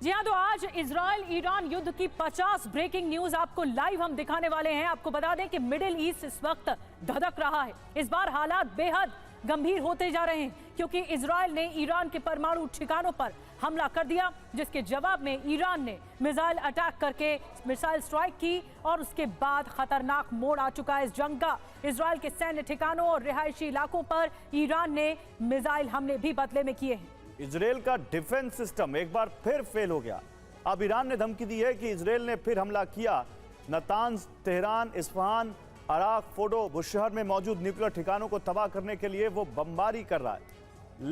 जी हाँ, तो आज इजराइल ईरान युद्ध की 50 ब्रेकिंग न्यूज आपको लाइव हम दिखाने वाले हैं। आपको बता दें कि मिडिल ईस्ट इस वक्त धधक रहा है। इस बार हालात बेहद गंभीर होते जा रहे हैं क्योंकि इजराइल ने ईरान के परमाणु ठिकानों पर हमला कर दिया, जिसके जवाब में ईरान ने मिसाइल अटैक करके मिसाइल स्ट्राइक की और उसके बाद खतरनाक मोड़ आ चुका है इस जंग का। इजराइल के सैन्य ठिकानों और रिहायशी इलाकों पर ईरान ने मिसाइल हमले भी बदले में किए हैं। इजराइल का डिफेंस सिस्टम एक बार फिर फेल हो गया। अब ईरान ने धमकी दी है कि इजराइल ने फिर हमला किया। Natanz, Tehran, Isfahan, Arak, Fordow, Bushehr में मौजूद न्यूक्लियर ठिकानों को तबाह करने के लिए वो बमबारी कर रहा है।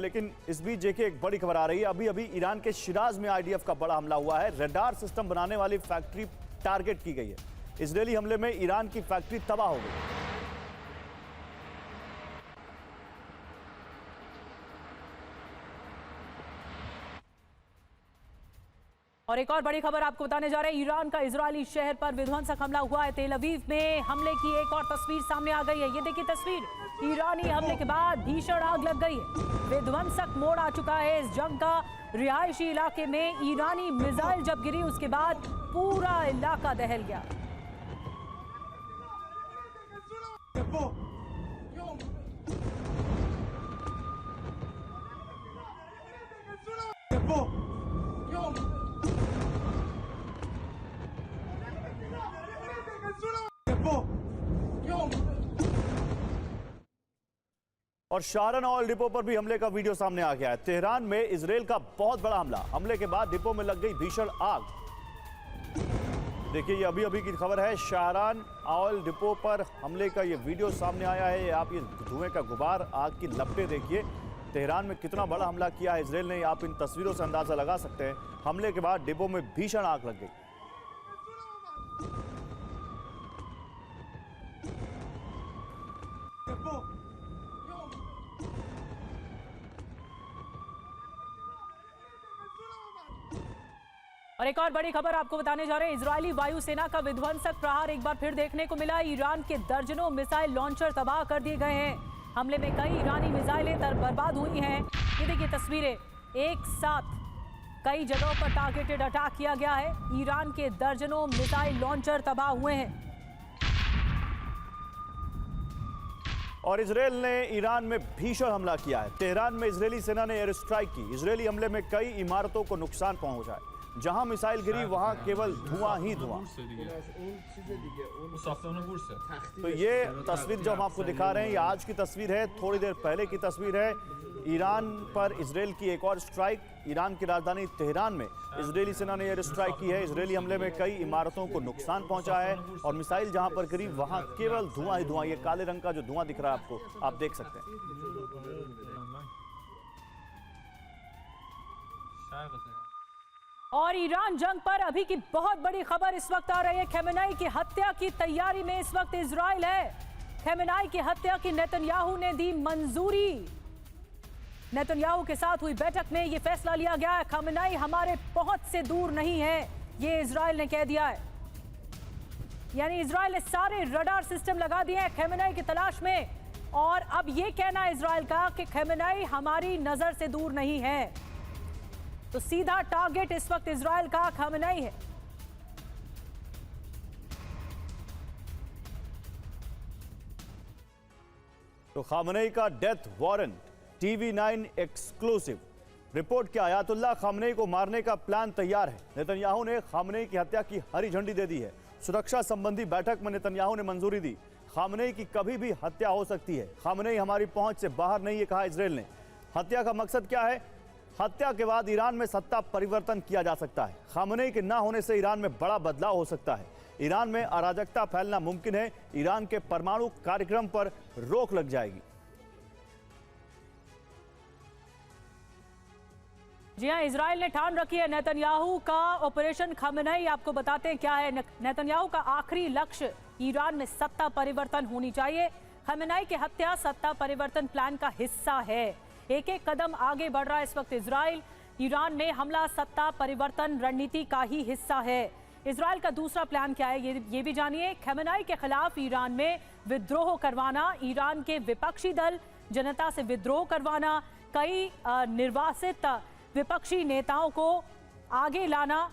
लेकिन इस बीच देखिए एक बड़ी खबर आ रही है। अभी अभी ईरान के शिराज में आईडीएफ का बड़ा हमला हुआ है। रडार सिस्टम बनाने वाली फैक्ट्री टारगेट की गई है। इजरायली हमले में ईरान की फैक्ट्री तबाह हो गई। और एक और बड़ी खबर आपको बताने जा रहे हैं। ईरान का इजरायली शहर पर विध्वंसक हमला हुआ है। तेल अवीव में हमले की एक और तस्वीर सामने आ गई है। ये देखिए तस्वीर, ईरानी हमले के बाद भीषण आग लग गई है। विध्वंसक मोड़ आ चुका है इस जंग का। रिहायशी इलाके में ईरानी मिसाइल जब गिरी उसके बाद पूरा इलाका दहल गया। और शाहरान ऑयल डिपो पर भी हमले का वीडियो सामने आ गया है। तेहरान में इजराइल का बहुत बड़ा हमला। हमले के बाद डिपो में लग गई भीषण आग। देखिए ये अभी अभी की खबर है। शाहरान ऑयल डिपो पर हमले का ये वीडियो सामने आया है। आप ये धुएं का गुबार, आग की लपटें देखिए। तेहरान में कितना बड़ा हमला किया है इजराइल ने, आप इन तस्वीरों से अंदाजा लगा सकते हैं। हमले के बाद डिपो में भीषण आग लग गई। और एक और बड़ी खबर आपको बताने जा रहे हैं। इजरायली वायुसेना का विध्वंसक प्रहार एक बार फिर देखने को मिला। ईरान के दर्जनों मिसाइल लॉन्चर तबाह कर दिए गए हैं। हमले में कई ईरानी मिसाइलें बर्बाद हुई हैं। ये देखिए तस्वीरें, एक साथ कई जगहों पर टारगेटेड अटैक किया गया है। ईरान के दर्जनों मिसाइल लॉन्चर तबाह हुए हैं। और इजराइल ने ईरान में भीषण हमला किया है। तेहरान में इजरायली सेना ने एयर स्ट्राइक की। इजरायली हमले में कई इमारतों को नुकसान पहुंचा है। जहां मिसाइल गिरी वहां केवल धुआं ही धुआं। तो ये तस्वीर जो हम आपको दिखा रहे हैं ये आज की तस्वीर है, थोड़ी देर पहले की तस्वीर है। ईरान पर इजराइल की एक और स्ट्राइक। ईरान की राजधानी तेहरान में इजरायली सेना ने एयर स्ट्राइक की है। इजरायली हमले में कई इमारतों को नुकसान पहुंचा है और मिसाइल जहां पर गिरी वहां केवल धुआं ही धुआं। ये काले रंग का जो धुआं दिख रहा है आपको, आप देख सकते हैं। और ईरान जंग पर अभी की बहुत बड़ी खबर इस वक्त आ रही है। खमेनेई की हत्या की तैयारी में इस वक्त इजराइल है। खमेनेई की हत्या की नेतन्याहू ने दी मंजूरी। नेतन्याहू के साथ हुई बैठक में यह फैसला लिया गया है। खमेनेई हमारे पहुंच से दूर नहीं है, ये इजराइल ने कह दिया है। यानी इजराइल ने सारे रडार सिस्टम लगा दिए हैं खमेनेई की तलाश में। और अब यह कहना है इजराइल का कि खमेनेई हमारी नजर से दूर नहीं है। तो सीधा टारगेट इस वक्त इजराइल का खमेनेई है। तो खमेनेई का death warrant, TV9 exclusive report के आयतुल्लाह खमेनेई को मारने का प्लान तैयार है। नेतन्याहू ने खमेनेई की हत्या की हरी झंडी दे दी है। सुरक्षा संबंधी बैठक में नेतन्याहू ने मंजूरी दी। खमेनेई की कभी भी हत्या हो सकती है। खमेनेई हमारी पहुंच से बाहर नहीं है, कहा इजराइल ने। हत्या का मकसद क्या है? हत्या के बाद ईरान में सत्ता परिवर्तन किया जा सकता है। खमेनेई के ना होने से ईरान में बड़ा बदलाव हो सकता है। ईरान में अराजकता फैलना मुमकिन है। ईरान के परमाणु कार्यक्रम पर रोक लग जाएगी। जी हां, इजराइल ने ठान रखी है नेतन्याहू का ऑपरेशन खमेनेई। आपको बताते हैं क्या है। नेतन्याहू का आखिरी लक्ष्य ईरान में सत्ता परिवर्तन होनी चाहिए। खमेनेई की हत्या सत्ता परिवर्तन प्लान का हिस्सा है। एक एक कदम आगे बढ़ रहा है इस वक्त इजराइल। ईरान में हमला सत्ता परिवर्तन रणनीति का ही हिस्सा है। इजराइल का दूसरा प्लान क्या है ये भी जानिए। खमेनेई के खिलाफ ईरान में विद्रोह करवाना, ईरान के विपक्षी दल जनता से विद्रोह करवाना, कई निर्वासित विपक्षी नेताओं को आगे लाना,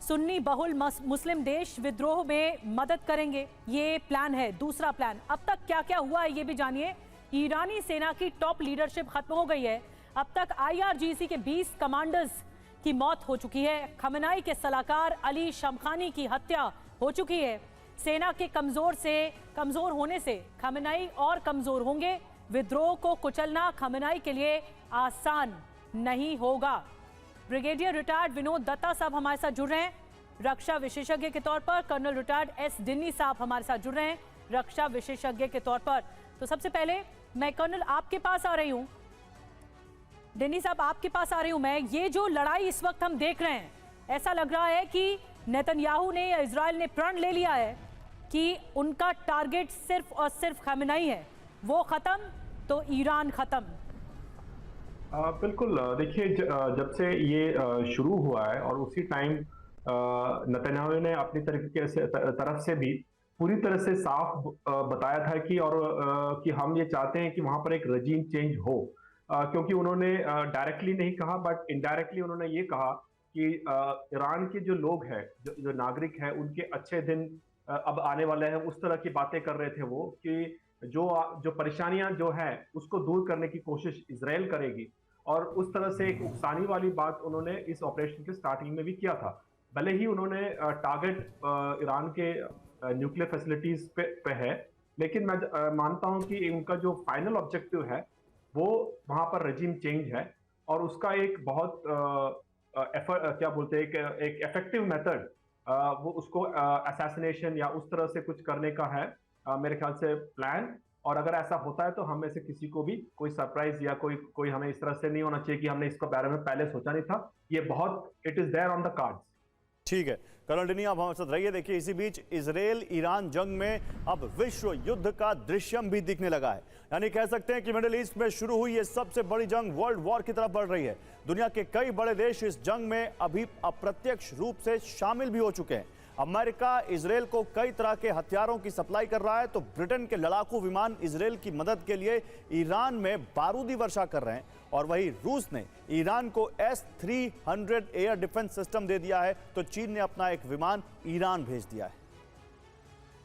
सुन्नी बहुल मुस्लिम देश विद्रोह में मदद करेंगे, ये प्लान है। दूसरा प्लान, अब तक क्या क्या हुआ है ये भी जानिए। ईरानी सेना की टॉप लीडरशिप खत्म हो गई है। अब तक IRGC के 20 कमांडर्स की मौत हो चुकी है। खमेनाई के सलाहकार अली शमखानी की हत्या हो चुकी है। सेना के कमजोर होने से खमेनाई और कमजोर होंगे। विद्रोह को कुचलना खमेनाई के लिए आसान नहीं होगा। ब्रिगेडियर रिटायर्ड विनोद दत्ता साहब हमारे साथ जुड़ रहे हैं रक्षा विशेषज्ञ के तौर पर। कर्नल रिटायर्ड S डिन्नी साहब हमारे साथ जुड़ रहे हैं रक्षा विशेषज्ञ के तौर पर। तो सबसे पहले मैं कर्नल आपके पास आ रही हूं, डिन्नी साहब आपके पास आ रही हूं मैं। ये जो लड़ाई इस वक्त हम देख रहे हैं, ऐसा लग रहा है कि नेतन्याहू ने या इजराइल ने प्रण ले लिया है कि उनका टारगेट सिर्फ और सिर्फ खमेनाई है। वो खत्म तो ईरान खत्म। बिल्कुल, देखिए जब से ये शुरू हुआ है और उसी टाइम नेतन्याहू ने अपनी तरफ से भी पूरी तरह से साफ बताया था कि हम ये चाहते हैं कि वहां पर एक रजीम चेंज हो, क्योंकि उन्होंने डायरेक्टली नहीं कहा बट इनडायरेक्टली उन्होंने ये कहा कि ईरान के जो लोग हैं, जो नागरिक हैं, उनके अच्छे दिन अब आने वाले हैं। उस तरह की बातें कर रहे थे वो कि जो परेशानियां जो है उसको दूर करने की कोशिश इजराइल करेगी, और उस तरह से एक उकसानी वाली बात उन्होंने इस ऑपरेशन के स्टार्टिंग में भी किया था। भले ही उन्होंने टारगेट ईरान के न्यूक्लियर फैसिलिटीज पे है, लेकिन मैं मानता हूं कि उनका जो फाइनल ऑब्जेक्टिव है वो वहां पर रजीम चेंज है, और उसका एक बहुत क्या बोलते हैं, एक इफेक्टिव मेथड वो उसको असैसिनेशन या उस तरह से कुछ करने का है मेरे ख्याल से प्लान। और अगर ऐसा होता है तो हम में से किसी को भी कोई सरप्राइज या कोई हमें इस तरह से नहीं होना चाहिए कि हमने इसके बारे में पहले सोचा नहीं था। ये बहुत it is there on the cards. ठीक है कर्नल डिनी, आप हमारे साथ रहिए। देखिए, इसी बीच इजराइल ईरान जंग में अब विश्व युद्ध का दृश्यम भी दिखने लगा है। यानी कह सकते हैं कि मिडिल ईस्ट में शुरू हुई ये सबसे बड़ी जंग वर्ल्ड वॉर की तरफ बढ़ रही है। दुनिया के कई बड़े देश इस जंग में अभी अप्रत्यक्ष रूप से शामिल भी हो चुके हैं। अमेरिका इजराइल को कई तरह के हथियारों की सप्लाई कर रहा है, तो ब्रिटेन के लड़ाकू विमान इजराइल की मदद के लिए ईरान में बारूदी वर्षा कर रहे हैं, और वहीं रूस ने ईरान को S-300 एयर डिफेंस सिस्टम दे दिया है, तो चीन ने अपना एक विमान ईरान भेज दिया है।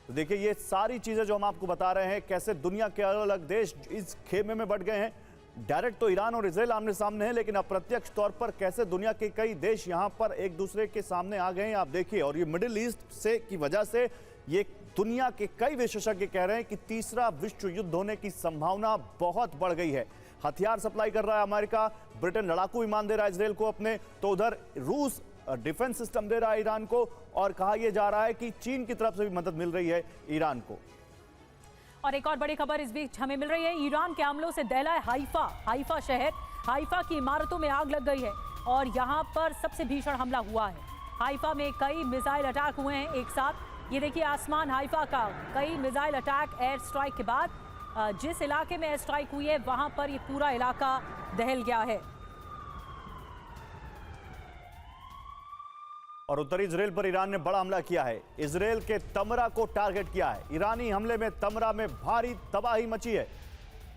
तो देखिए, ये सारी चीजें जो हम आपको बता रहे हैं, कैसे दुनिया के अलग अलग देश इस खेमे में बढ़ गए हैं। डायरेक्ट तो ईरान और इजराइल आमने सामने हैं, लेकिन अप्रत्यक्ष तौर पर कैसे दुनिया के कई देश यहां पर एक दूसरे के सामने आ गए हैं, आप देखिए। और ये मिडिल ईस्ट से की वजह से ये दुनिया के कई विशेषज्ञ कह रहे हैं कि तीसरा विश्व युद्ध होने की संभावना बहुत बढ़ गई है। हथियार सप्लाई कर रहा है अमेरिका, ब्रिटेन लड़ाकू विमान दे रहा है इजराइल को अपने, तो उधर रूस डिफेंस सिस्टम दे रहा है ईरान को, और कहा यह जा रहा है कि चीन की तरफ से भी मदद मिल रही है ईरान को। और एक और बड़ी खबर इस बीच हमें मिल रही है, ईरान के हमलों से दहला है हाइफा शहर। हाइफा की इमारतों में आग लग गई है और यहां पर सबसे भीषण हमला हुआ है। हाइफा में कई मिसाइल अटैक हुए हैं एक साथ। ये देखिए आसमान हाइफा का, कई मिसाइल अटैक एयर स्ट्राइक के बाद जिस इलाके में एयर स्ट्राइक हुई है वहां पर ये पूरा इलाका दहल गया है। और उत्तरी इजराइल पर ईरान ने बड़ा हमला किया है। इजराइल के तमरा को टारगेट किया है। ईरानी हमले में तमरा में भारी तबाही मची है।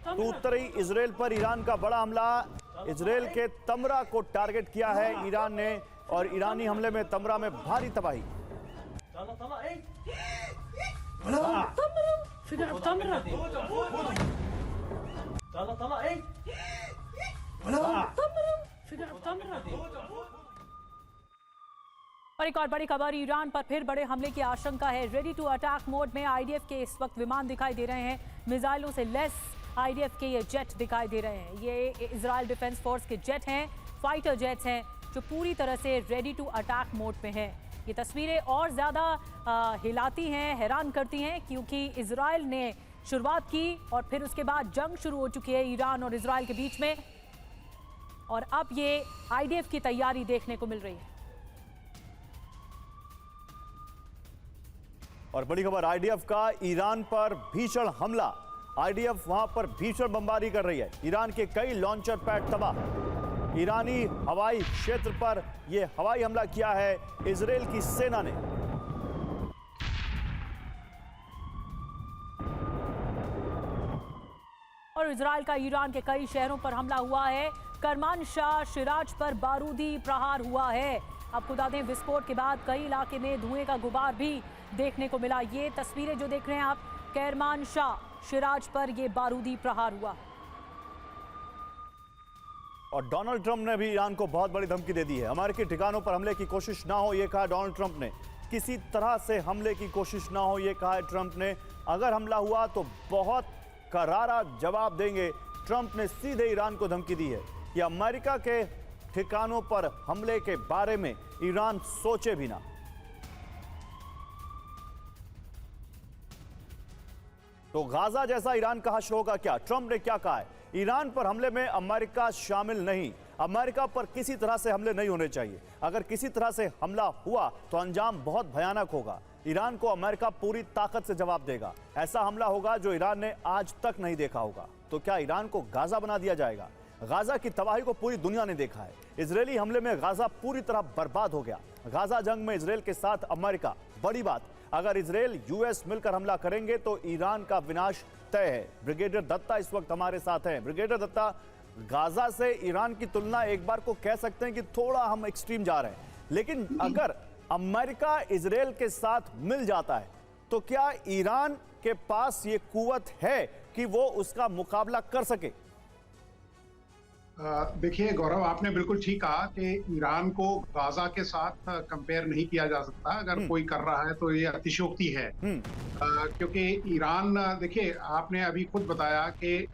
तो उत्तरी इजराइल पर ईरान का बड़ा हमला, इजराइल के तमरा को टारगेट किया है ईरान ने, और ईरानी हमले में तमरा में भारी तबाही। और एक और बड़ी खबर, ईरान पर फिर बड़े हमले की आशंका है। रेडी टू अटैक मोड में आईडीएफ के इस वक्त विमान दिखाई दे रहे हैं। मिसाइलों से लेस आईडीएफ के ये जेट दिखाई दे रहे हैं। ये इजराइल डिफेंस फोर्स के जेट हैं, फाइटर जेट्स हैं, जो पूरी तरह से रेडी टू अटैक मोड में हैं। ये तस्वीरें और ज़्यादा हिलाती हैं, हैरान करती हैं, क्योंकि इजराइल ने शुरुआत की और फिर उसके बाद जंग शुरू हो चुकी है ईरान और इजराइल के बीच में, और अब ये आईडीएफ की तैयारी देखने को मिल रही है। और बड़ी खबर, आईडीएफ का ईरान पर भीषण हमला। आईडीएफ वहां पर भीषण बमबारी कर रही है। ईरान के कई लॉन्चर पैड तबाह। ईरानी हवाई क्षेत्र पर यह हवाई हमला किया है इजराइल की सेना ने। और इजराइल का ईरान के कई शहरों पर हमला हुआ है। करमानशाह, शिराज पर बारूदी प्रहार हुआ है। आपको बता दें विस्फोट के बाद कई इलाके में धुएं का गुबार भी देखने को मिला। ये तस्वीरें जो देख रहे हैं आप, कैरमान शाह शिराज पर ये बारूदी प्रहार हुआ। और डोनाल्ड ट्रंप ने भी ईरान को बहुत बड़ी धमकी दे दी है। अमेरिकी ठिकानों पर हमले की कोशिश ना हो, यह कहा डोनाल्ड ट्रंप ने। किसी तरह से हमले की कोशिश ना हो, यह कहा है ट्रंप ने। अगर हमला हुआ तो बहुत करारा जवाब देंगे। ट्रंप ने सीधे ईरान को धमकी दी है कि अमेरिका के ठिकानों पर हमले के बारे में ईरान सोचे भी ना। तो गाजा जैसा ईरान का हश्र होगा क्या? ट्रंप ने क्या कहा है? ईरान पर हमले में अमेरिका शामिल नहीं, अमेरिका पर किसी तरह से हमले नहीं होने चाहिए। अगर किसी तरह से हमला हुआ तो अंजाम बहुत भयानक होगा। ईरान को अमेरिका पूरी ताकत से जवाब देगा। ऐसा हमला होगा जो ईरान ने आज तक नहीं देखा होगा। तो क्या ईरान को गाजा बना दिया जाएगा? गाजा की तबाही को पूरी दुनिया ने देखा है। इजरायली हमले में गाजा पूरी तरह बर्बाद हो गया। गाजा जंग में इजरायल के साथ अमेरिका, बड़ी बात। अगर इजरायल यूएस मिलकर हमला करेंगे तो ईरान का विनाश तय है। ब्रिगेडियर दत्ता इस वक्त हमारे साथ हैं। ब्रिगेडियर दत्ता, गाजा से ईरान की तुलना एक बार को कह सकते हैं कि थोड़ा हम एक्सट्रीम जा रहे हैं, लेकिन अगर अमेरिका इजरायल के साथ मिल जाता है तो क्या ईरान के पास ये कुव्वत है कि वो उसका मुकाबला कर सके? देखिए गौरव, आपने बिल्कुल ठीक कहा कि ईरान को गाजा के साथ कंपेयर नहीं किया जा सकता। अगर कोई कर रहा है तो ये अतिशयोक्ति है। क्योंकि ईरान, देखिए आपने अभी खुद बताया कि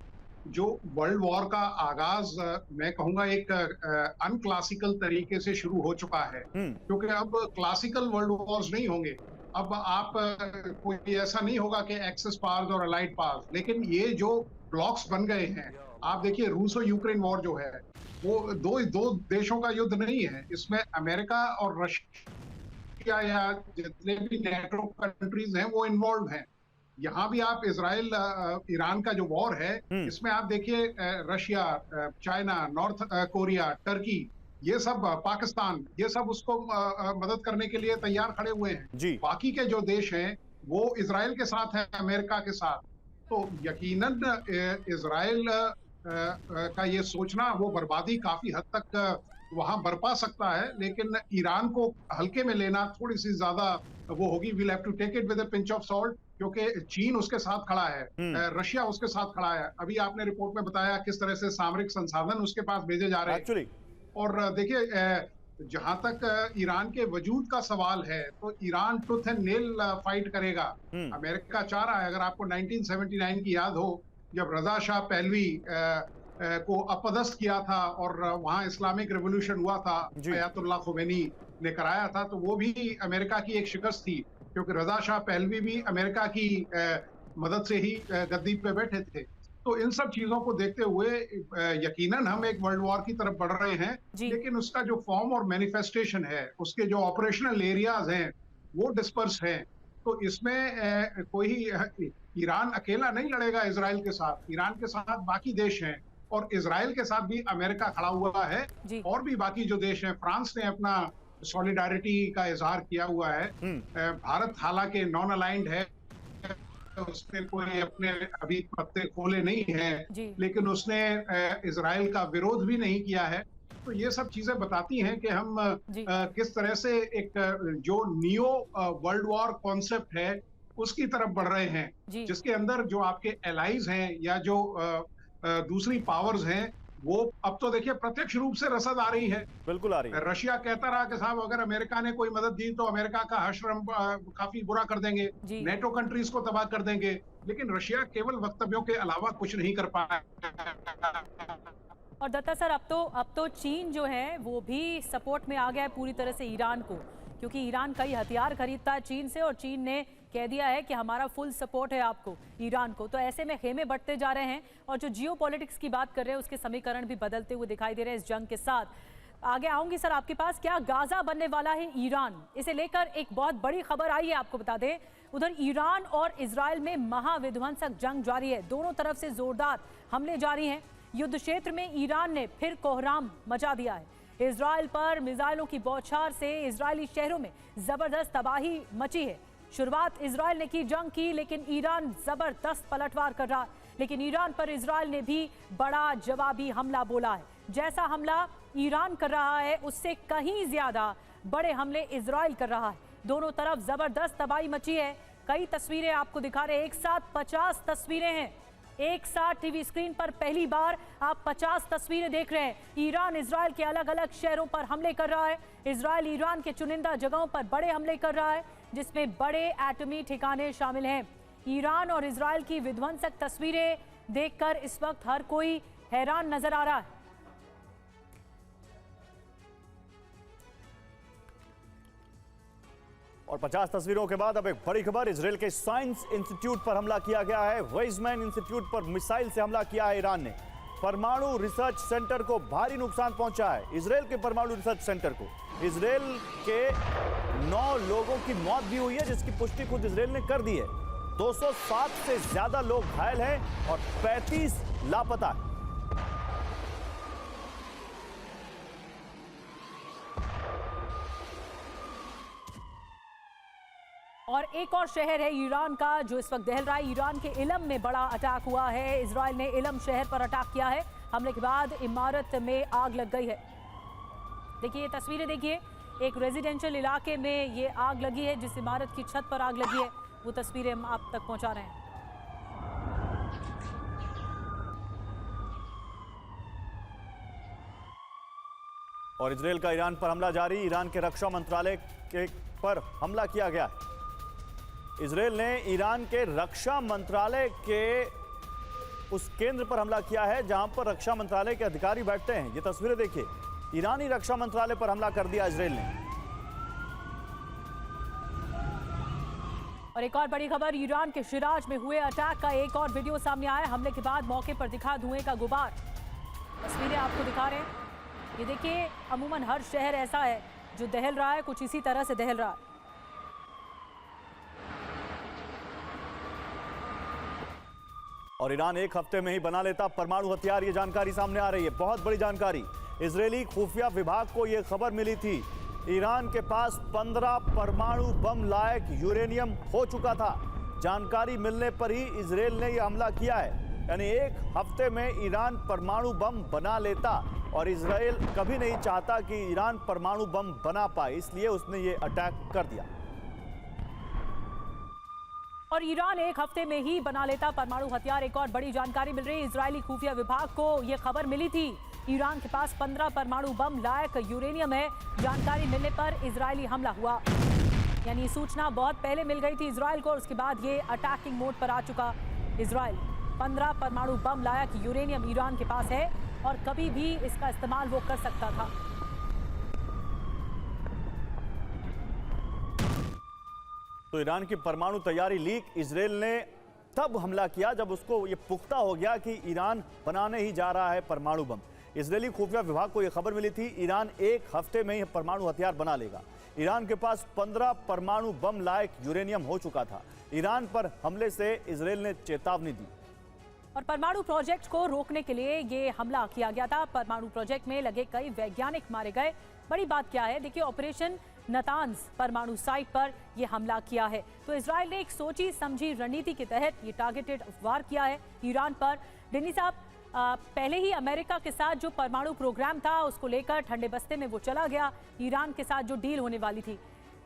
जो वर्ल्ड वॉर का आगाज मैं कहूंगा एक अनक्लासिकल तरीके से शुरू हो चुका है। क्योंकि अब क्लासिकल वर्ल्ड वॉर्स नहीं होंगे। अब आप कोई ऐसा नहीं होगा कि एक्सेस पावर्स और अलाइड पावर्स, लेकिन ये जो ब्लॉक्स बन गए हैं, आप देखिए रूसो यूक्रेन वॉर जो है वो दो देशों का युद्ध नहीं है। इसमें अमेरिका और रशिया या जितने भी नेटो कंट्रीज हैं वो इन्वॉल्व हैं। यहाँ भी आप इजराइल ईरान का जो वॉर है, इसमें आप देखिए Russia, China, north Korea, Turkey, ये सब, पाकिस्तान, ये सब उसको मदद करने के लिए तैयार खड़े हुए हैं। बाकी के जो देश हैं वो इजराइल के साथ है, अमेरिका के साथ। तो यकीनन इजराइल का ये सोचना, वो बर्बादी काफी हद तक वहां बरपा सकता है, लेकिन ईरान को हल्के में लेना थोड़ी सी ज्यादा वो होगी। We'll have to take it with a pinch of salt, क्योंकि चीन उसके साथ खड़ा है, रशिया उसके साथ खड़ा है। अभी आपने रिपोर्ट में बताया किस तरह से सामरिक संसाधन उसके पास भेजे जा रहे हैं। और देखिए जहां तक ईरान के वजूद का सवाल है तो Iran tooth and nail fight करेगा। अमेरिका चाह रहा है, अगर आपको 1979 की याद हो, जब रजा शाह पहलवी को अपदस्थ किया था और वहां इस्लामिक रेवोल्यूशन हुआ था, अयातुल्लाह खुमैनी ने कराया था, तो वो भी अमेरिका की एक शिकस्त थी, क्योंकि रजा शाह पहलवी भी अमेरिका की मदद से ही गद्दी पे बैठे थे। तो इन सब चीजों को देखते हुए यकीनन हम एक वर्ल्ड वॉर की तरफ बढ़ रहे हैं, लेकिन उसका जो फॉर्म और मैनिफेस्टेशन है, उसके जो ऑपरेशनल एरियाज हैं वो डिस्पर्स हैं। तो इसमें कोई ईरान अकेला नहीं लड़ेगा इजराइल के साथ, ईरान के साथ बाकी देश हैं, और इजराइल के साथ भी अमेरिका खड़ा हुआ है, और भी बाकी जो देश हैं। फ्रांस ने अपना सॉलिडारिटी का इजहार किया हुआ है। भारत हालांकि नॉन अलाइंड है, उसने कोई अपने अभी पत्ते खोले नहीं हैं, लेकिन उसने इजराइल का विरोध भी नहीं किया है। तो ये सब चीजें बताती हैं कि हम किस तरह से एक जो नियो वर्ल्ड वॉर कॉन्सेप्ट है उसकी तरफ बढ़ रहे हैं, जिसके अंदर जो आपके एलाइज हैं या जो दूसरी पावर्स हैं वो अब तो देखिए प्रत्यक्ष रूप से रसद आ रही है। बिल्कुल आ रही है। रशिया कहता रहा कि साहब अगर अमेरिका ने कोई मदद दी तो अमेरिका का हश्र काफी बुरा कर देंगे, नेटो कंट्रीज को तबाह कर देंगे, लेकिन रशिया केवल वक्तव्यों के अलावा कुछ नहीं कर पाया। और दत्ता सर, अब तो चीन जो है वो भी सपोर्ट में आ गया है पूरी तरह से ईरान को, क्योंकि ईरान कई हथियार खरीदता है चीन से, और चीन ने कह दिया है कि हमारा फुल सपोर्ट है आपको, ईरान को। तो ऐसे में खेमे बढ़ते जा रहे हैं, और जो जियोपॉलिटिक्स की बात कर रहे हैं उसके समीकरण भी बदलते हुए दिखाई दे रहे हैं इस जंग के साथ। आगे आऊंगी सर आपके पास। क्या गाजा बनने वाला है ईरान? इसे लेकर एक बहुत बड़ी खबर आई है, आपको बता दें। उधर ईरान और इजराइल में महाविध्वंसक जंग जारी है, दोनों तरफ से जोरदार हमले जारी हैं। युद्ध क्षेत्र में ईरान ने फिर कोहराम मचा दिया है। इजराइल पर मिसाइलों की बौछार से इजरायली शहरों में जबरदस्त तबाही मची है। शुरुआत इजराइल ने की जंग की, लेकिन ईरान जबरदस्त पलटवार कर रहा है। लेकिन ईरान पर इजराइल ने भी बड़ा जवाबी हमला बोला है। जैसा हमला ईरान कर रहा है उससे कहीं ज्यादा बड़े हमले इजराइल कर रहा है। दोनों तरफ जबरदस्त तबाही मची है। कई तस्वीरें आपको दिखा रहे हैं, एक साथ 50 तस्वीरें हैं। एक साथ टीवी स्क्रीन पर पहली बार आप 50 तस्वीरें देख रहे हैं। ईरान इजराइल के अलग अलग शहरों पर हमले कर रहा है। इजराइल ईरान के चुनिंदा जगहों पर बड़े हमले कर रहा है, जिसमें बड़े एटमी ठिकाने शामिल हैं। ईरान और इजराइल की विध्वंसक तस्वीरें देखकर इस वक्त हर कोई हैरान नजर आ रहा है। और 50 तस्वीरों के बाद अब एक बड़ी खबर, इजराइल के साइंस इंस्टीट्यूट पर हमला किया गया है। वेizmann इंस्टीट्यूट पर मिसाइल से हमला किया है ईरान ने। परमाणु रिसर्च सेंटर को भारी नुकसान पहुंचा है। इजराइल के परमाणु रिसर्च सेंटर को, इजराइल के 9 लोगों की मौत भी हुई है, जिसकी पुष्टि खुद इजराइल ने कर दी है। 207 से ज्यादा लोग घायल हैं और 35 लापता हैं। और एक और शहर है ईरान का जो इस वक्त दहल रहा है। ईरान के इलम में बड़ा अटैक हुआ है। इजराइल ने इलम शहर पर अटैक किया है। हमले के बाद इमारत में आग लग गई है। देखिए ये तस्वीरें देखिए, एक रेजिडेंशियल इलाके में ये आग लगी है। जिस इमारत की छत पर आग लगी है वो तस्वीरें हम आप तक पहुंचा रहे हैं। और इजराइल का ईरान पर हमला जारी। ईरान के रक्षा मंत्रालय के पर हमला किया गया। इजराइल ने ईरान के रक्षा मंत्रालय के उस केंद्र पर हमला किया है जहां पर रक्षा मंत्रालय के अधिकारी बैठते हैं। ये तस्वीरें देखिए, ईरानी रक्षा मंत्रालय पर हमला कर दिया इजराइल ने। और एक और बड़ी खबर, ईरान के शिराज में हुए अटैक का एक और वीडियो सामने आया। हमले के बाद मौके पर दिखा धुएं का गुबार। तस्वीरें आपको दिखा रहे हैं। ये देखिए, अमूमन हर शहर ऐसा है जो दहल रहा है, कुछ इसी तरह से दहल रहा है। और ईरान एक हफ्ते में ही बना लेता परमाणु हथियार, ये जानकारी सामने आ रही है। बहुत बड़ी जानकारी। इजरायली खुफिया विभाग को यह खबर मिली थी, ईरान के पास 15 परमाणु बम लायक यूरेनियम हो चुका था। जानकारी मिलने पर ही इजराइल ने यह हमला किया है। यानी एक हफ्ते में ईरान परमाणु बम बना लेता, और इजराइल कभी नहीं चाहता कि ईरान परमाणु बम बना पाए, इसलिए उसने ये अटैक कर दिया। और ईरान एक हफ्ते में ही बना लेता परमाणु हथियार। एक और बड़ी जानकारी मिल रही है, इजरायली खुफिया विभाग को यह खबर मिली थी, ईरान के पास 15 परमाणु बम लायक यूरेनियम है। जानकारी मिलने पर इजरायली हमला हुआ। यानी सूचना बहुत पहले मिल गई थी इजराइल को, और उसके बाद ये अटैकिंग मोड पर आ चुका इजराइल। 15 परमाणु बम लायक यूरेनियम ईरान के पास है और कभी भी इसका इस्तेमाल वो कर सकता था। तो ईरान की परमाणु तैयारी लीक, इजराइल ने तब हमला किया जब उसको ये पुख्ता हो गया कि ईरान बनाने ही जा रहा है परमाणु बम। इजरायली खुफिया विभाग को यह खबर मिली थी, ईरान एक हफ्ते में ही परमाणु हथियार बना लेगा। ईरान के पास 15 परमाणु बम लायक यूरेनियम हो चुका था। ईरान पर हमले से इजराइल ने चेतावनी दी। और परमाणु प्रोजेक्ट को रोकने के लिए ये हमला किया गया था। परमाणु प्रोजेक्ट में लगे कई वैज्ञानिक मारे गए। बड़ी बात क्या है, देखिए ऑपरेशन नतान्ज परमाणु साइट पर यह हमला किया है। तो इजराइल ने एक सोची समझी रणनीति के तहत ये टारगेटेड वार किया है ईरान पर। डिनी साहब, पहले ही अमेरिका के साथ जो परमाणु प्रोग्राम था उसको लेकर ठंडे बस्ते में वो चला गया। ईरान के साथ जो डील होने वाली थी,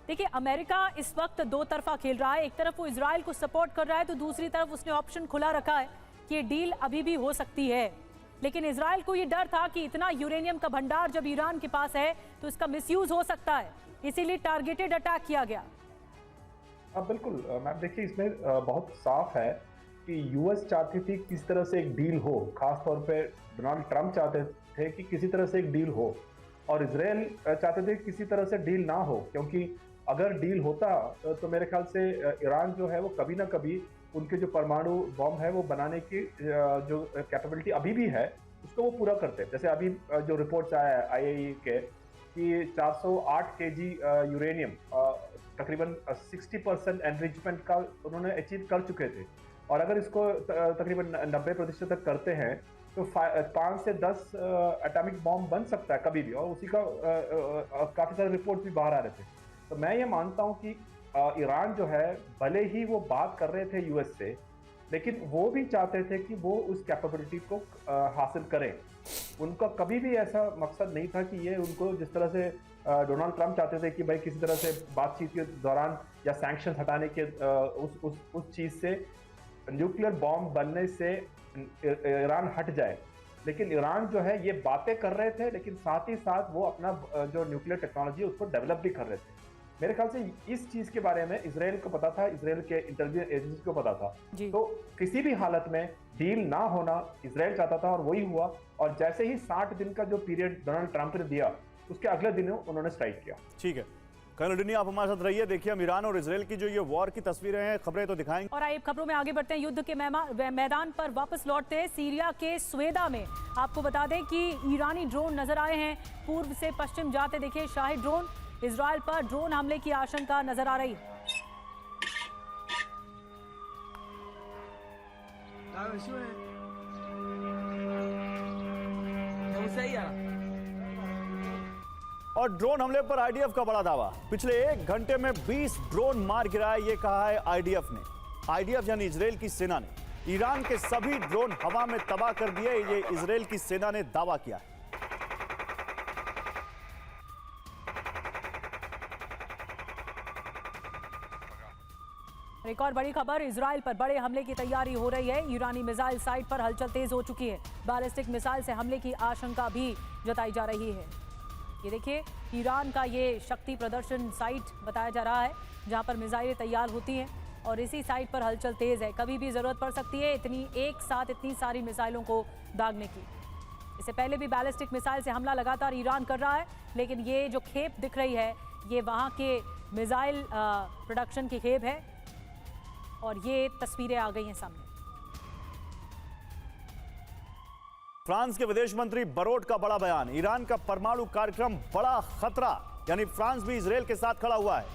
देखिए अमेरिका इस वक्त दो तरफा खेल रहा है। एक तरफ वो इजराइल को सपोर्ट कर रहा है, तो दूसरी तरफ उसने ऑप्शन खुला रखा है कि ये डील अभी भी हो सकती है। लेकिन इजराइल को ये डर था कि इतना यूरेनियम का भंडार जब ईरान के पास है तो इसका मिसयूज हो सकता है, इसीलिए टारगेटेड अटैक किया गया। बिल्कुल मैम, देखिए इसमें बहुत साफ है कि यूएस चाहती थी किस तरह से एक डील हो। खास तौर पे डोनाल्ड ट्रंप चाहते थे कि किसी तरह से एक डील हो, और इजराइल चाहते थे कि किसी तरह से डील ना हो, क्योंकि अगर डील होता तो मेरे ख्याल से ईरान जो है वो कभी ना कभी उनके जो परमाणु बम है वो बनाने की जो कैपेबिलिटी अभी भी है उसको वो पूरा करते। जैसे अभी जो रिपोर्ट्स आया है आईएई के कि 408 केजी यूरेनियम तकरीबन 60% एनरिचमेंट का उन्होंने अचीव कर चुके थे, और अगर इसको तकरीबन 90% तक करते हैं तो 5 से 10 एटॉमिक बॉम्ब बन सकता है कभी भी, और उसी का काफ़ी सारे रिपोर्ट भी बाहर आ रहे थे। तो मैं ये मानता हूँ कि ईरान जो है भले ही वो बात कर रहे थे यूएस से, लेकिन वो भी चाहते थे कि वो उस कैपेबिलिटी को हासिल करें। उनका कभी भी ऐसा मकसद नहीं था कि ये उनको जिस तरह से डोनाल्ड ट्रंप चाहते थे कि भाई किसी तरह से बातचीत के दौरान या सैंक्शन हटाने के उस चीज से न्यूक्लियर बॉम्ब बनने से ईरान हट जाए। लेकिन ईरान जो है ये बातें कर रहे थे, लेकिन साथ ही साथ वो अपना जो न्यूक्लियर टेक्नोलॉजी है उसको डेवलप भी कर रहे थे। मेरे ख्याल से इस चीज के बारे में इजराइल को पता था, इजराइल के इंटेलिजेंस एजेंसी को पता था। तो किसी भी हालत में डील ना होना इजराइल चाहता था और वही हुआ। और जैसे ही 60 दिन का जो पीरियड डोनाल्ड ट्रंप ने दिया, उसके अगले दिन उन्होंने स्ट्राइक किया। ठीक है, कर्नल डिनी आप हमारे साथ रहिए। देखिए हम ईरान और इजराइल की जो ये वॉर की तस्वीरें हैं, खबरें तो दिखाएंगे। और आइए खबरों में आगे बढ़ते हैं। युद्ध के मैदान पर वापस लौटते हैं। सीरिया के स्वेदा में आपको बता दें कि ईरानी ड्रोन नजर आए हैं। पूर्व से पश्चिम जाते देखिए शाही ड्रोन। इजराइल पर ड्रोन हमले की आशंका नजर आ रही है। और ड्रोन हमले पर आईडीएफ का बड़ा दावा। पिछले 1 घंटे में 20 ड्रोन मार गिराए, ये कहा है आईडीएफ ने। आईडीएफ यानी इजराइल की सेना ने ईरान के सभी ड्रोन हवा में तबाह कर दिए, ये इजराइल की सेना ने दावा किया है। एक और बड़ी खबर, इजराइल पर बड़े हमले की तैयारी हो रही है। ईरानी मिसाइल साइट पर हलचल तेज हो चुकी है। बैलिस्टिक मिसाइल से हमले की आशंका भी जताई जा रही है। ये देखिए ईरान का ये शक्ति प्रदर्शन साइट बताया जा रहा है, जहां पर मिसाइलें तैयार होती हैं और इसी साइट पर हलचल तेज है। कभी भी जरूरत पड़ सकती है एक साथ इतनी सारी मिसाइलों को दागने की। इससे पहले भी बैलिस्टिक मिसाइल से हमला लगातार ईरान कर रहा है, लेकिन ये जो खेप दिख रही है ये वहां के मिसाइल प्रोडक्शन की खेप है और ये तस्वीरें आ गई हैं सामने। फ्रांस के विदेश मंत्री बरोट का बड़ा बयान। ईरान का परमाणु कार्यक्रम बड़ा खतरा, यानी फ्रांस भी इजराइल के साथ खड़ा हुआ है।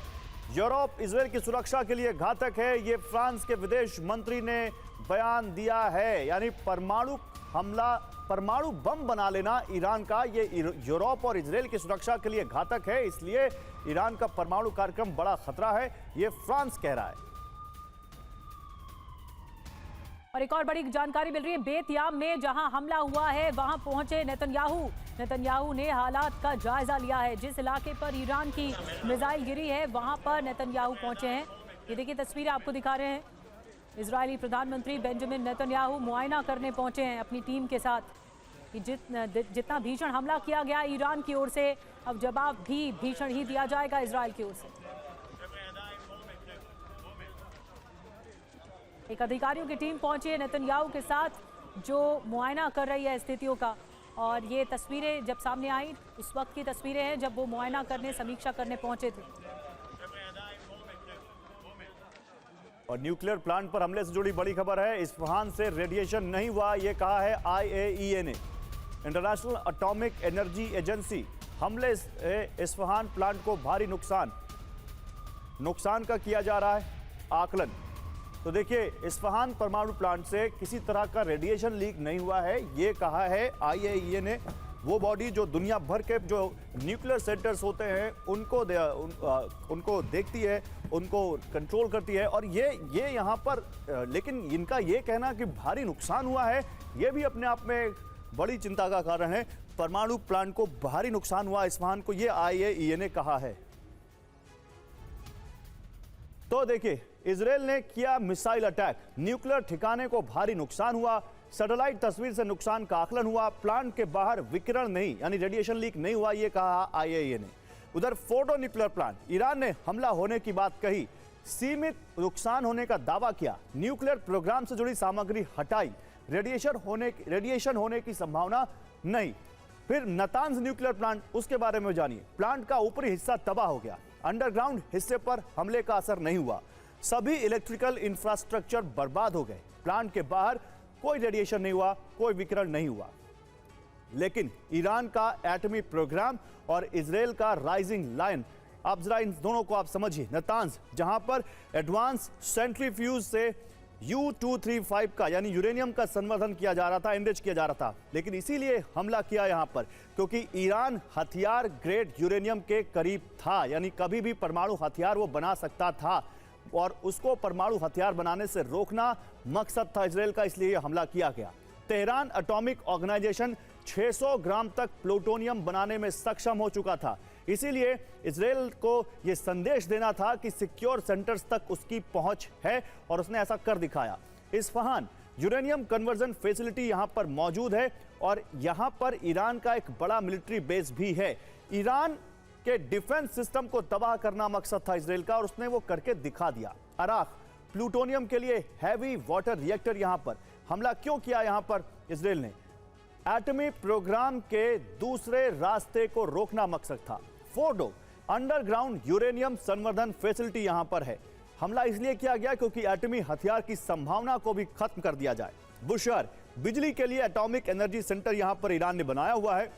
यूरोप इजराइल की सुरक्षा के लिए घातक है, ये फ्रांस के विदेश मंत्री ने बयान दिया है। यानी परमाणु हमला, परमाणु बम बना लेना ईरान का, ये यूरोप और इजराइल की सुरक्षा के लिए घातक है, इसलिए ईरान का परमाणु कार्यक्रम बड़ा खतरा है, ये फ्रांस कह रहा है। और एक और बड़ी जानकारी मिल रही है, बेतयाम में जहां हमला हुआ है वहां पहुंचे नेतन्याहू ने हालात का जायजा लिया है। जिस इलाके पर ईरान की मिसाइल गिरी है वहां पर नेतन्याहू पहुंचे हैं। ये देखिए तस्वीरें आपको दिखा रहे हैं। इजरायली प्रधानमंत्री बेंजामिन नेतन्याहू मुआयना करने पहुंचे हैं अपनी टीम के साथ कि जितना भीषण हमला किया गया ईरान की ओर से, अब जवाब भी भीषण ही दिया जाएगा इजराइल की ओर से। एक अधिकारियों की टीम पहुंची है नेतन्याहू के साथ, जो मुआयना कर रही है स्थितियों का। और ये तस्वीरें जब सामने आई, उस वक्त की तस्वीरें हैं जब वो मुआयना करने, समीक्षा करने पहुंचे थे। और न्यूक्लियर प्लांट पर हमले से जुड़ी बड़ी खबर है। इस्फहान से रेडिएशन नहीं हुआ, ये कहा है IAEA ने, इंटरनेशनल एटॉमिक एनर्जी एजेंसी। हमले से इस्फहान प्लांट को भारी नुकसान का किया जा रहा है आकलन। तो देखिए इस्फहान परमाणु प्लांट से किसी तरह का रेडिएशन लीक नहीं हुआ है, ये कहा है IAEA ने। वो बॉडी जो दुनिया भर के जो न्यूक्लियर सेंटर्स होते हैं उनको देखती है, उनको कंट्रोल करती है। और ये यहाँ पर लेकिन इनका ये कहना कि भारी नुकसान हुआ है, ये भी अपने आप में बड़ी चिंता का कारण है। परमाणु प्लांट को भारी नुकसान हुआ इस्फहान को, ये IAEA ने कहा है। तो देखिए इजराइल ने किया मिसाइल अटैक, न्यूक्लियर ठिकाने को भारी नुकसान हुआ। सैटेलाइट तस्वीर से नुकसान का आकलन हुआ। प्लांट के बाहर विकिरण नहीं, यानी रेडिएशन लीक नहीं हुआ, यह कहा IAEA ने। उधर फोर्डो न्यूक्लियर प्लांट, ईरान ने हमला होने की बात कही, सीमित नुकसान होने का दावा किया। न्यूक्लियर प्रोग्राम से जुड़ी सामग्री हटाई, रेडिएशन होने की संभावना नहीं। फिर नातांज न्यूक्लियर प्लांट, उसके बारे में जानिए। प्लांट का ऊपरी हिस्सा तबाह हो गया, अंडरग्राउंड हिस्से पर हमले का असर नहीं हुआ। सभी इलेक्ट्रिकल इंफ्रास्ट्रक्चर बर्बाद हो गए। प्लांट के बाहर कोई रेडिएशन नहीं हुआ, कोई विकिरण नहीं हुआ। लेकिन ईरान का एटमी प्रोग्राम और इजराइल का राइजिंग लायन, आप जरा इन दोनों को आप समझिए। नातांज, जहां पर एडवांस सेंट्रीफ्यूज से U-235 का यानी यूरेनियम का संवर्धन किया जा रहा था, एनरिच किया जा रहा था। लेकिन इसीलिए हमला किया यहां पर क्योंकि ईरान हथियार ग्रेड यूरेनियम के करीब था, यानी कभी भी परमाणु हथियार वो बना सकता था और उसको परमाणु हथियार बनाने से रोकना मकसद था इजराइल का, इसलिए यह हमला किया गया। तेहरान एटॉमिक ऑर्गेनाइजेशन 600 ग्राम तक प्लूटोनियम बनाने में सक्षम हो चुका था। इसीलिए इजराइल को यह संदेश देना था कि सिक्योर सेंटर्स तक उसकी पहुंच है और उसने ऐसा कर दिखाया। इस्फहान यूरेनियम कन्वर्जन फैसिलिटी यहां पर मौजूद है और यहां पर ईरान का एक बड़ा मिलिट्री बेस भी है। ईरान के डिफेंस सिस्टम को तबाह करना मकसद था इजराइल का और उसने वो करके दिखा दिया। अराक प्लूटोनियम के लिए हैवी वाटर रिएक्टर यहां पर हमला क्यों किया? यहां पर इजराइल ने एटमी प्रोग्राम के दूसरे रास्ते को रोकना मकसद था। फोर्डो अंडरग्राउंड यूरेनियम संवर्धन फैसिलिटी यहां पर है। हमला इसलिए किया गया क्योंकि एटमी हथियार की संभावना को भी खत्म कर दिया जाए। बुशर बिजली के लिए एटॉमिक एनर्जी सेंटर यहां पर ईरान ने बनाया हुआ है,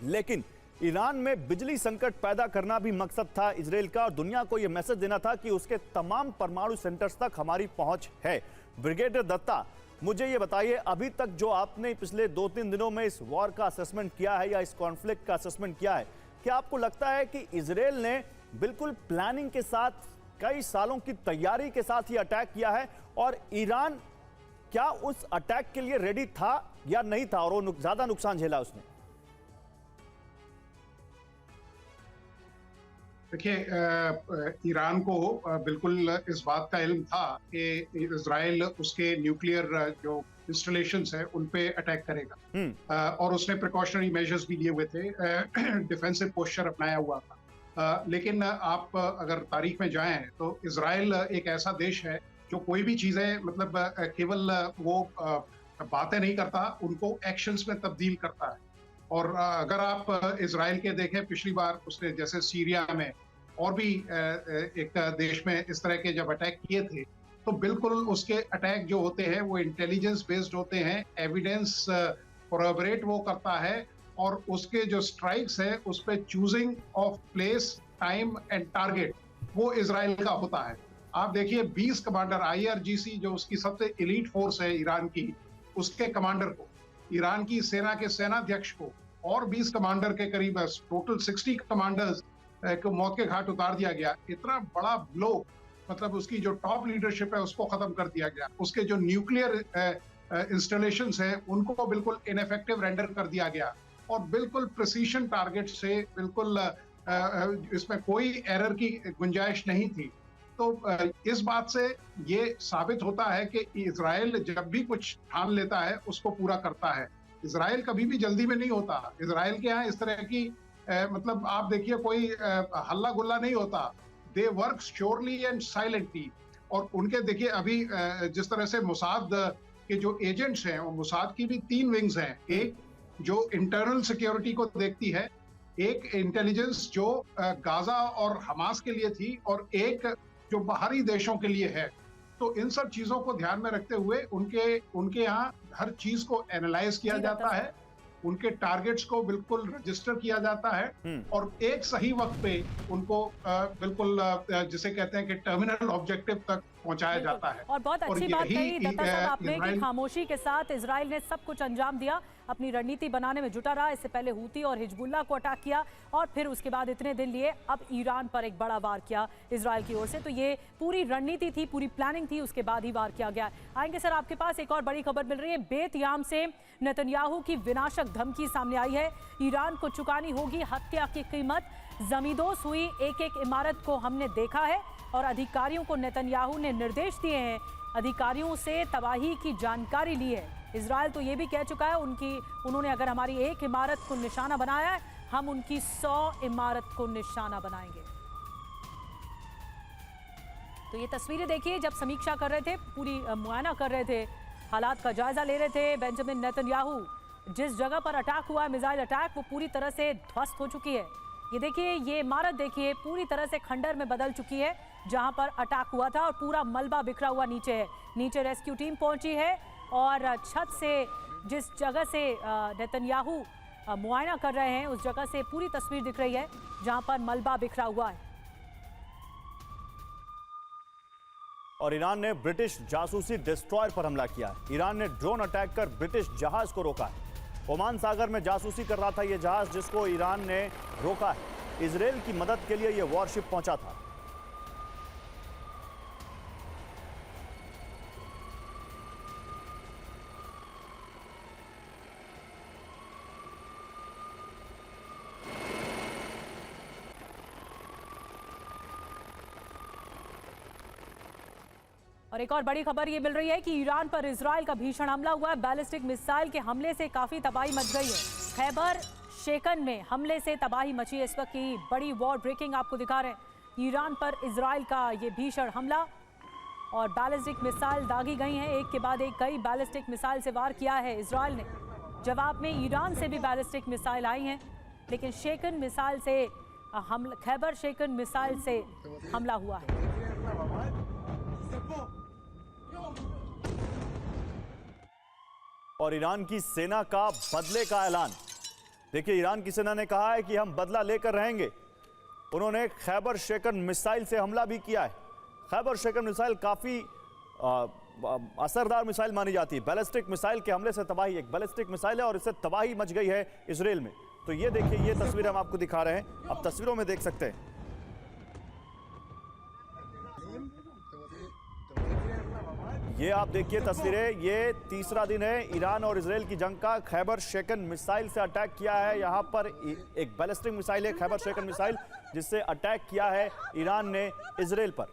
लेकिन ईरान में बिजली संकट पैदा करना भी मकसद था इजराइल का और दुनिया को यह मैसेज देना था कि उसके तमाम परमाणु सेंटर्स तक हमारी पहुंच है। ब्रिगेडियर दत्ता, मुझे यह बताइए, अभी तक जो आपने पिछले 2-3 दिनों में इस वॉर का असेसमेंट किया है या इस कॉन्फ्लिक्ट का असेसमेंट किया है, क्या आपको लगता है कि इजराइल ने बिल्कुल प्लानिंग के साथ, कई सालों की तैयारी के साथ ये अटैक किया है और ईरान क्या उस अटैक के लिए रेडी था या नहीं था और वो ज्यादा नुकसान झेला उसने? देखिए, ईरान को बिल्कुल इस बात का इल्म था कि इजराइल उसके न्यूक्लियर जो इंस्टॉलेशंस है उन पे अटैक करेगा और उसने प्रिकॉशनरी मेजर्स भी लिए हुए थे, डिफेंसिव पोस्चर अपनाया हुआ था। लेकिन आप अगर तारीख में जाएं तो इजराइल एक ऐसा देश है जो कोई भी चीजें मतलब केवल वो बातें नहीं करता, उनको एक्शंस में तब्दील करता है। और अगर आप इजराइल के देखें, पिछली बार उसने जैसे सीरिया में और भी एक देश में इस तरह के जब अटैक किए थे, तो बिल्कुल उसके अटैक जो होते हैं वो इंटेलिजेंस बेस्ड होते हैं, एविडेंस कोरबोरेट वो करता है और उसके जो स्ट्राइक्स है उस पे choosing of place, time and target वो इजराइल का होता है। आप देखिए 20 कमांडर, IRGC जो उसकी सबसे एलीट फोर्स है ईरान की, उसके कमांडर को, ईरान की सेना के सेनाध्यक्ष को और 20 कमांडर के करीब टोटल 60 कमांडर्स को मौत के घाट उतार दिया गया। इतना बड़ा ब्लो, मतलब उसकी जो टॉप लीडरशिप है उसको खत्म कर दिया गया। उसके जो न्यूक्लियर इंस्टॉलेशंस है उनको बिल्कुल इनफेक्टिव रेंडर कर दिया गया और बिल्कुल प्रिसीशन टारगेट से बिल्कुल इसमें कोई एरर की गुंजाइश नहीं थी। तो इस बात से ये साबित होता है कि इजराइल जब भी कुछ ठान लेता है उसको पूरा करता है। इजराइल कभी भी जल्दी में नहीं होता। इजराइल के यहाँ इस तरह की मतलब आप देखिए कोई हल्ला गुल्ला नहीं होता। They work surely and silently. और उनके देखिए अभी जिस तरह से मोसाद के जो एजेंट्स हैं, मोसाद की भी 3 विंग्स हैं। एक जो इंटरनल सिक्योरिटी को देखती है, एक इंटेलिजेंस जो गाजा और हमास के लिए थी और एक जो बाहरी देशों के लिए है। तो इन सब चीजों को ध्यान में रखते हुए उनके यहाँ हर चीज को एनालाइज किया जाता है, उनके टारगेट्स को बिल्कुल रजिस्टर किया जाता है और एक सही वक्त पे उनको बिल्कुल जिसे कहते हैं कि टर्मिनल ऑब्जेक्टिव तक पहुंचाया जाता है। और बहुत अच्छी बात कही दत्ता साहब आपने कि खामोशी के साथ इजराइल ने सब कुछ अंजाम दिया, अपनी रणनीति बनाने में जुटा रहा। इससे पहले हूती और हिजबुल्लाह को अटैक किया और फिर उसके बाद इतने दिन लिए अब ईरान पर एक बड़ा वार किया इजराइल की ओर से। तो ये पूरी रणनीति थी, पूरी प्लानिंग थी, उसके बाद ही वार किया गया। आएंगे सर, आपके पास एक और बड़ी खबर मिल रही है। बेतयाम से नेतन्याहू की विनाशक धमकी सामने आई है। ईरान को चुकानी होगी हत्या की कीमत। जमींदोज हुई एक इमारत को हमने देखा है और अधिकारियों को नेतन्याहू ने निर्देश दिए हैं, अधिकारियों से तबाही की जानकारी ली है। इजराइल तो ये भी कह चुका है उन्होंने अगर हमारी एक इमारत को निशाना बनाया है, हम उनकी 100 इमारत को निशाना बनाएंगे। तो ये तस्वीरें देखिए जब समीक्षा कर रहे थे, पूरी मुआयना कर रहे थे, हालात का जायजा ले रहे थे बेंजामिन नेतन्याहू। जिस जगह पर अटैक हुआ, मिसाइल अटैक, वो पूरी तरह से ध्वस्त हो चुकी है। ये देखिए, ये इमारत देखिए पूरी तरह से खंडर में बदल चुकी है जहां पर अटैक हुआ था और पूरा मलबा बिखरा हुआ नीचे है। नीचे रेस्क्यू टीम पहुंची है और छत से जिस जगह से नेतन्याहू मुआयना कर रहे हैं उस जगह से पूरी तस्वीर दिख रही है जहां पर मलबा बिखरा हुआ है। और ईरान ने ब्रिटिश जासूसी डिस्ट्रॉयर पर हमला किया है। ईरान ने ड्रोन अटैक कर ब्रिटिश जहाज को रोका है। ओमान सागर में जासूसी कर रहा था यह जहाज, जिसको ईरान ने रोका है। इजराइल की मदद के लिए यह वॉरशिप पहुंचा था। और एक और बड़ी खबर ये मिल रही है कि ईरान पर इजराइल का भीषण हमला हुआ है। बैलिस्टिक मिसाइल के हमले से काफी तबाही मच गई है। खैबर शेकन में हमले से तबाही मची है। इस वक्त की बड़ी वॉर ब्रेकिंग आपको दिखा रहे हैं। ईरान पर इजराइल का ये भीषण हमला और बैलिस्टिक मिसाइल दागी गई हैं। एक के बाद एक कई बैलिस्टिक मिसाइल से वार किया है इजराइल ने। जवाब में ईरान से भी बैलिस्टिक मिसाइल आई हैं, लेकिन शेकन मिसाइल से खैबर शेकन मिसाइल से हमला हुआ है। और ईरान की सेना का बदले का ऐलान। देखिए, ईरान की सेना ने कहा है कि हम बदला लेकर रहेंगे। उन्होंने खैबर शेकन मिसाइल से हमला भी किया है। खैबर शेकन मिसाइल काफी असरदार मिसाइल मानी जाती है। बैलिस्टिक मिसाइल के हमले से तबाही, एक बैलिस्टिक मिसाइल है और इससे तबाही मच गई है इजराइल में। तो ये देखिए, ये तस्वीर हम आपको दिखा रहे हैं, अब तस्वीरों में देख सकते हैं। ये आप देखिए तस्वीरें, ये तीसरा दिन है ईरान और इजराइल की जंग का। खैबर शेकन मिसाइल से अटैक किया है। यहाँ पर एक बैलिस्टिक मिसाइल है, खैबर शेकन मिसाइल, जिससे अटैक किया है ईरान ने इजराइल पर।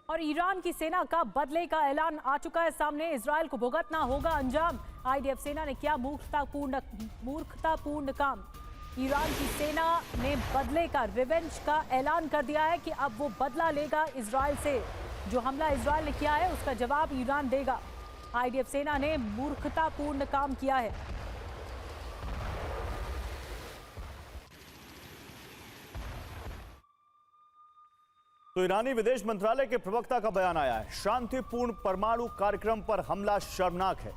और ईरान की सेना का बदले का ऐलान आ चुका है सामने। इजराइल को भुगतना होगा अंजाम। आईडीएफ सेना ने किया मूर्खतापूर्ण काम। ईरान की सेना ने बदले का, रिवेंज का ऐलान कर दिया है कि अब वो बदला लेगा इजराइल से। जो हमला इजराइल ने किया है उसका जवाब ईरान देगा। आईडीएफ सेना ने मूर्खतापूर्ण काम किया है। तो ईरानी विदेश मंत्रालय के प्रवक्ता का बयान आया है। शांतिपूर्ण परमाणु कार्यक्रम पर हमला शर्मनाक है।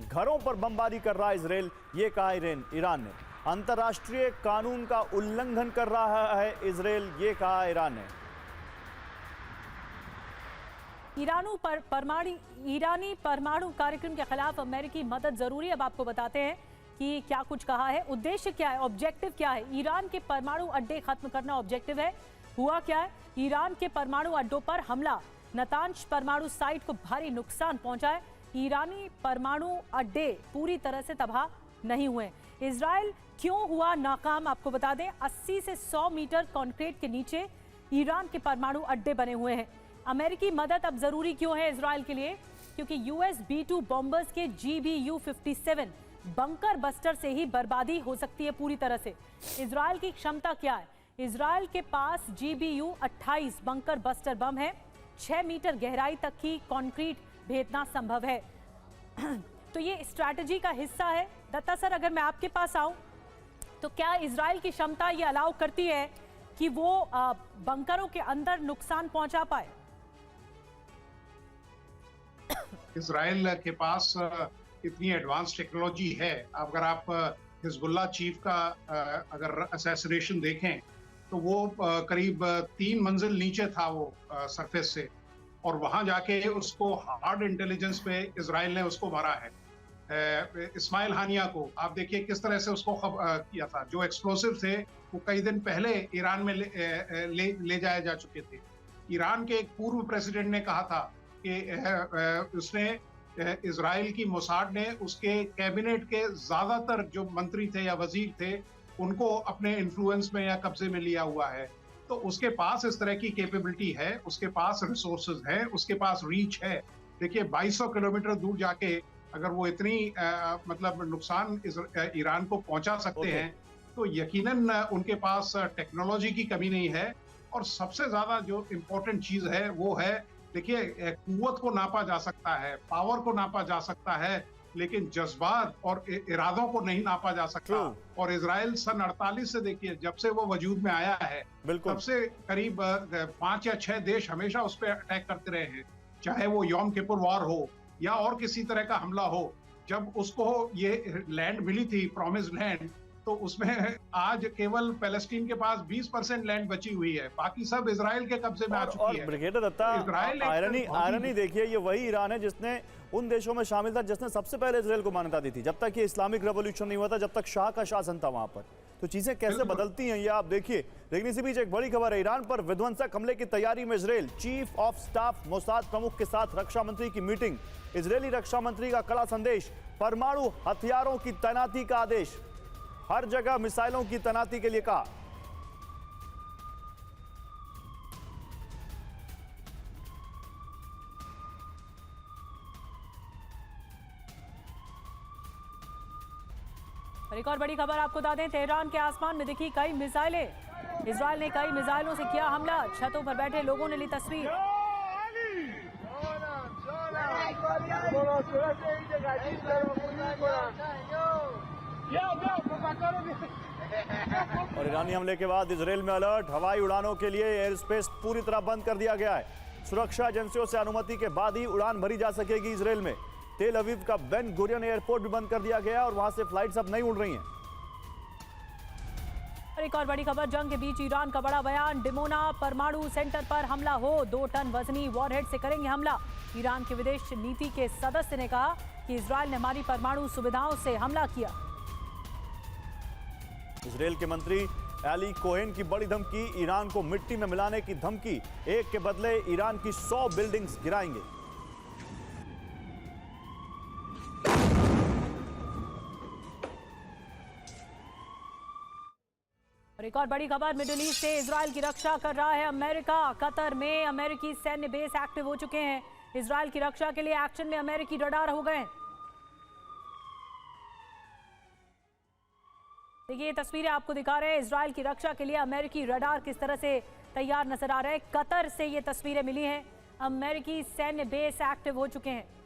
घरों पर बमबारी कर रहा इजराइल, ये कहा ईरान ने। अंतर्राष्ट्रीय कानून का उल्लंघन कर रहा है इजराइल, ये कहा ईरान ने। ईरानी परमाणु कार्यक्रम के खिलाफ अमेरिकी मदद जरूरी। अब आपको बताते हैं कि क्या कुछ कहा है, उद्देश्य क्या है, ऑब्जेक्टिव क्या है। ईरान के परमाणु अड्डे खत्म करना ऑब्जेक्टिव है। हुआ क्या है, ईरान के परमाणु अड्डों पर हमला, नतांज परमाणु साइट को भारी नुकसान पहुंचा है। ईरानी परमाणु अड्डे पूरी तरह से तबाह नहीं हुए। इजराइल क्यों हुआ नाकाम, आपको बता दें। 80 से 100 मीटर कंक्रीट के नीचे ईरान के परमाणु अड्डे बने हुए हैं। अमेरिकी मदद अब जरूरी क्यों है इजराइल के लिए, क्योंकि US B-2 बॉम्बर्स के GBU-57 बंकर बस्टर से ही बर्बादी हो सकती है पूरी तरह से। इजराइल की क्षमता क्या है, इजराइल के पास GBU-28 बंकर बस्टर बम है। 6 मीटर गहराई तक की कंक्रीट भेदना संभव है। तो ये स्ट्रैटेजी का हिस्सा है। दत्ता सर, अगर मैं आपके पास आऊं तो क्या इजराइल की क्षमता ये अलाउ करती है कि वो बंकरों के अंदर नुकसान पहुंचा पाए? इजराइल के पास इतनी एडवांस टेक्नोलॉजी है। अगर आप हिजबुल्लाह चीफ का अगर असैसिनेशन देखें तो वो करीब 3 मंजिल नीचे था वो सरफेस से, और वहां जाके उसको हार्ड इंटेलिजेंस पे इजराइल ने उसको मारा है। इस्माइल हानिया को आप देखिए किस तरह से उसको किया था। जो एक्सप्लोसिव थे वो कई दिन पहले ईरान में ले जाए जा चुके थे। ईरान के एक पूर्व प्रेसिडेंट ने कहा था कि उसने इजराइल की मोसाड ने उसके कैबिनेट के ज्यादातर जो मंत्री थे या वजीर थे उनको अपने इन्फ्लुएंस में या कब्जे में लिया हुआ है। तो उसके पास इस तरह की कैपेबिलिटी है, उसके पास रिसोर्सेज है, उसके पास रीच है। देखिए 2200 किलोमीटर दूर जाके अगर वो इतनी मतलब नुकसान ईरान को पहुंचा सकते हैं तो यकीनन उनके पास टेक्नोलॉजी की कमी नहीं है। और सबसे ज्यादा जो इम्पोर्टेंट चीज है वो है, देखिए कुव्वत को नापा जा सकता है, पावर को नापा जा सकता है, लेकिन जज्बात और इरादों को नहीं नापा जा सकता। और इजराइल सन 48 से देखिए जब से वो वजूद में आया है तब से करीब 5 या 6 देश हमेशा उस पर अटैक करते रहे हैं, चाहे वो यौम किपुर वॉर हो या और किसी तरह का हमला हो। जब उसको ये लैंड मिली थी, प्रॉमिस्ड लैंड, तो उसमें आज केवल पैलेस्टीन के पास 20% लैंड बची हुई है, बाकी सब इजराइल के कब्जे में आ चुकी है। ब्रिगेडियर दत्ता, आयरनी देखिए, ये वही ईरान है जिसने उन देशों में शामिल था जिसने सबसे पहले इजराइल को मान्यता दी थी। जब तक ये इस्लामिक रेवोल्यूशन नहीं हुआ था, जब तक शाह का शासन था वहां पर, तो चीजें कैसे बदलती हैं ये आप देखिए। लेकिन इसी बीच एक बड़ी खबर है, ईरान पर विध्वंसक हमले की तैयारी में Israel. Chief of staff Mossad प्रमुख के साथ रक्षा मंत्री की मीटिंग। इजरायली रक्षा मंत्री का कड़ा संदेश, परमाणु हथियारों की तैनाती का आदेश, हर जगह मिसाइलों की तैनाती के लिए कहा। और एक और बड़ी खबर आपको बता दें, तेहरान के आसमान में दिखी कई मिसाइलें। इजरायल ने कई मिसाइलों से किया हमला। छतों पर बैठे लोगों ने ली तस्वीर। और ईरानी हमले के बाद इजरायल में अलर्ट, हवाई उड़ानों के लिए एयर स्पेस पूरी तरह बंद कर दिया गया है। सुरक्षा एजेंसियों से अनुमति के बाद ही उड़ान भरी जा सकेगी इजरायल में। तेल अवीव का बेन गुरियन एयरपोर्ट भी बंद कर दिया गया और वहां से फ्लाइट्स अब नहीं उड़ रही हैं। और एक और बड़ी खबर, जंग के बीच ईरान का बड़ा बयान, डिमोना परमाणु सेंटर पर हमला हो, 2 टन वजनी वॉरहेड से करेंगे हमला। ईरान के विदेश नीति के सदस्य ने कहा कि इजरायल ने हमारी परमाणु सुविधाओं से हमला किया। इजरायल के मंत्री एली कोहेन की बड़ी धमकी, ईरान को मिट्टी में मिलाने की धमकी, एक के बदले ईरान की 100 बिल्डिंग्स गिराएंगे। और एक और बड़ी खबर, मिडिल ईस्ट से इजरायल की रक्षा कर रहा है अमेरिका। कतर में अमेरिकी सैन्य बेस एक्टिव हो चुके हैं। इजरायल की रक्षा के लिए एक्शन में अमेरिकी रडार हो गए। देखिए ये तस्वीरें आपको दिखा रहे हैं, इजरायल की रक्षा के लिए अमेरिकी रडार किस तरह से तैयार नजर आ रहे हैं। कतर से ये तस्वीरें मिली हैं, अमेरिकी सैन्य बेस एक्टिव हो चुके हैं।